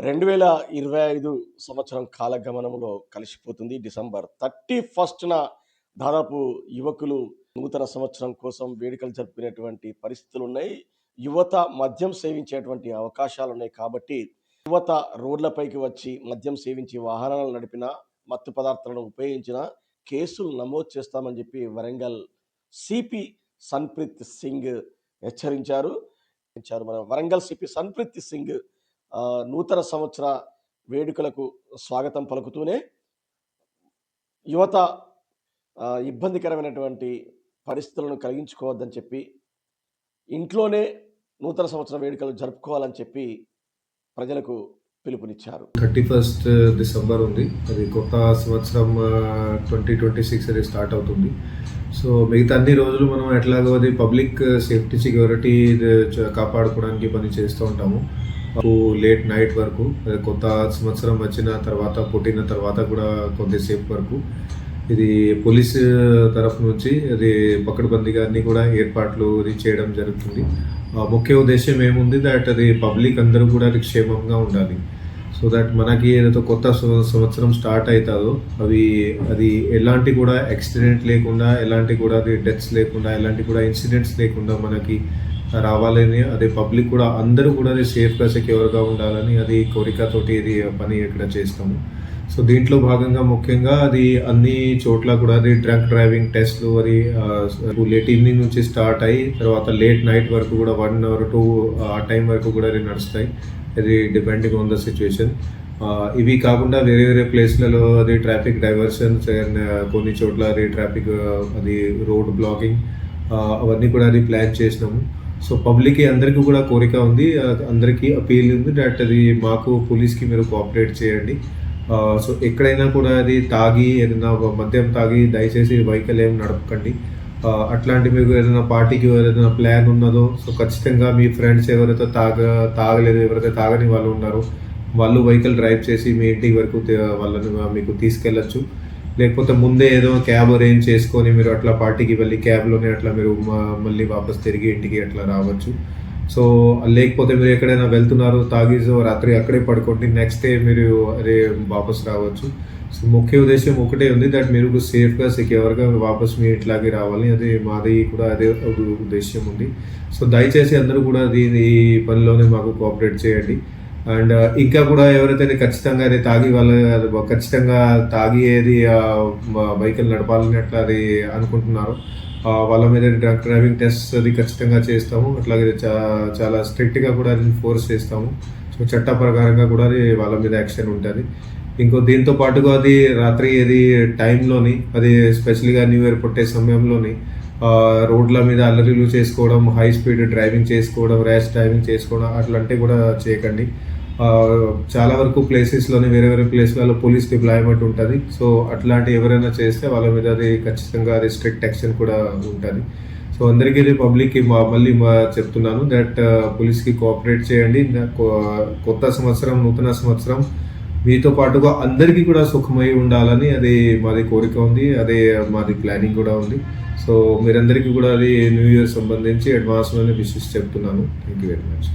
2025 సంవత్సరం కాలగమనంలో కలిసిపోతుంది. డిసెంబర్ 31న దాదాపు యువకులు నూతన సంవత్సరం కోసం వేడుకలు జరుపుకునేటువంటి పరిస్థితులున్నాయి. యువత మద్యం సేవించేటువంటి అవకాశాలున్నాయి కాబట్టి, యువత రోడ్లపైకి వచ్చి మద్యం సేవించి వాహనాలు నడిపినా, మత్తు పదార్థాలను ఉపయోగించినా కేసులు నమోదు చేస్తామని చెప్పి వరంగల్ సిపి సన్‌ప్రీత్ సింగ్ హెచ్చరించారు. మన వరంగల్ సిపి సన్‌ప్రీత్ సింగ్ నూతన సంవత్సర వేడుకలకు స్వాగతం పలుకుతూనే యువత ఇబ్బందికరమైనటువంటి పరిస్థితులను కలిగించుకోవద్దని చెప్పి, ఇంట్లోనే నూతన సంవత్సర వేడుకలు జరుపుకోవాలని చెప్పి ప్రజలకు పిలుపునిచ్చారు. 31 డిసెంబర్ ఉంది. అది కొత్త సంవత్సరం 2026 అది స్టార్ట్ అవుతుంది. సో మిగతా అన్ని రోజులు మనం ఎట్లాగో అది పబ్లిక్ సేఫ్టీ సెక్యూరిటీ కాపాడుకోవడానికి పని చేస్తూ ఉంటాము. లేట్ నైట్ వరకు, కొత్త సంవత్సరం వచ్చిన తర్వాత, పుట్టిన తర్వాత కూడా కొద్దిసేపు వరకు ఇది పోలీస్ తరఫు నుంచి అది పకడ్బందీగా అన్ని కూడా ఏర్పాట్లు చేయడం జరుగుతుంది. ముఖ్య ఉద్దేశం ఏముంది దట్ అది పబ్లిక్ అందరూ కూడా అది క్షేమంగా ఉండాలి. సో దట్ మనకి ఏదైతే కొత్త సంవత్సరం స్టార్ట్ అవుతుందో అది ఎలాంటి కూడా యాక్సిడెంట్ లేకుండా, ఎలాంటి కూడా అది డెత్స్ లేకుండా, ఎలాంటి కూడా ఇన్సిడెంట్స్ లేకుండా మనకి రావాలని, అదే పబ్లిక్ కూడా అందరూ కూడా అది సేఫ్గా సెక్యూర్గా ఉండాలని అది కోరికతోటి ఇది పని ఇక్కడ చేస్తాము. సో దీంట్లో భాగంగా ముఖ్యంగా అది అన్ని చోట్ల కూడా అది డ్రంక్ డ్రైవింగ్ టెస్ట్లు అది లేట్ ఈవినింగ్ నుంచి స్టార్ట్ అయ్యి తర్వాత లేట్ నైట్ వరకు కూడా 1 or 2 ఆ టైం వరకు కూడా అది నడుస్తాయి. అది డిపెండింగ్ ఆన్ ద సిచ్యువేషన్. ఇవి కాకుండా వేరే వేరే ప్లేస్లలో అది ట్రాఫిక్ డైవర్షన్స్, కొన్ని చోట్ల అది ట్రాఫిక్ అది రోడ్ బ్లాకింగ్ అవన్నీ కూడా అది ప్లాన్ చేసినాము. సో పబ్లిక్కి అందరికీ కూడా కోరిక ఉంది, అందరికీ అపీల్ ఉంది దట్ అది మాకు పోలీస్కి మీరు కోఆపరేట్ చేయండి. సో ఎక్కడైనా కూడా అది తాగి ఏదైనా మద్యం తాగి దయచేసి వెహికల్ ఏం నడపకండి. అట్లాంటి మీకు ఏదైనా పార్టీకి ఏదైనా ప్లాన్ ఉన్నదో, సో ఖచ్చితంగా మీ ఫ్రెండ్స్ ఎవరైతే తాగలేదు, ఎవరైతే తాగని వాళ్ళు ఉన్నారో వాళ్ళు వెహికల్ డ్రైవ్ చేసి మీ ఇంటి వరకు వాళ్ళని మీకు తీసుకెళ్ళచ్చు. లేకపోతే ముందే ఏదో క్యాబ్ అరేంజ్ చేసుకొని మీరు అట్లా పార్టీకి వెళ్ళి క్యాబ్లోనే అట్లా మీరు మళ్ళీ వాపస్ తిరిగి ఇంటికి అట్లా రావచ్చు. సో లేకపోతే మీరు ఎక్కడైనా వెళ్తున్నారు తాగేసి రాత్రి అక్కడే పడుకోండి, నెక్స్ట్ డే మీరు అదే వాపస్ రావచ్చు. సో ముఖ్య ఉద్దేశం ఒకటే ఉంది దట్ మీరు సేఫ్గా సెక్యూర్గా వాపస్ మీ ఇంట్లాగే రావాలి. అది మాది కూడా అదే ఉద్దేశం ఉంది. సో దయచేసి అందరూ కూడా ఈ పనిలోనే మాకు కోఆపరేట్ చేయండి. అండ్ ఇంకా కూడా ఎవరైతే ఖచ్చితంగా అది తాగి ఖచ్చితంగా తాగి ఏది వెహికల్ నడపాలని అట్లా అది అనుకుంటున్నారో వాళ్ళ మీద డ్రంక్ డ్రైవింగ్ టెస్ట్ అది ఖచ్చితంగా చేస్తాము. అట్లాగే చాలా స్ట్రిక్ట్గా కూడా అది ఫోర్స్ చేస్తాము. సో చట్ట ప్రకారంగా కూడా అది వాళ్ళ మీద యాక్షన్ ఉంటుంది. ఇంకో దీంతో పాటుగా అది రాత్రి ఏది టైంలోని అది స్పెషల్గా న్యూ ఇయర్ పుట్టే సమయంలోని రోడ్ల మీద అల్లరిలు చేసుకోవడం, హై స్పీడ్ డ్రైవింగ్ చేసుకోవడం, ర్యాష్ డ్రైవింగ్ చేసుకోవడం అట్లాంటివి కూడా చేయకండి. చాలా వరకు ప్లేసెస్లోనే వేరే వేరే ప్లేస్లలో పోలీస్ డిప్లాయ్మెంట్ ఉంటుంది. సో అట్లాంటి ఎవరైనా చేస్తే వాళ్ళ మీద అది ఖచ్చితంగా అది స్ట్రిక్ట్ యాక్షన్ కూడా ఉంటుంది. సో అందరికీ పబ్లిక్కి మళ్ళీ చెప్తున్నాను దట్ పోలీస్కి కోఆపరేట్ చేయండి. కొత్త సంవత్సరం, నూతన సంవత్సరం మీతో పాటుగా అందరికీ కూడా సుఖమై ఉండాలని అది మాది కోరిక ఉంది, అదే మాది ప్లానింగ్ కూడా ఉంది. సో మీరందరికీ కూడా అది న్యూ ఇయర్ సంబంధించి అడ్వాన్స్లోనే విషెస్ చెప్తున్నాను. Thank you very much.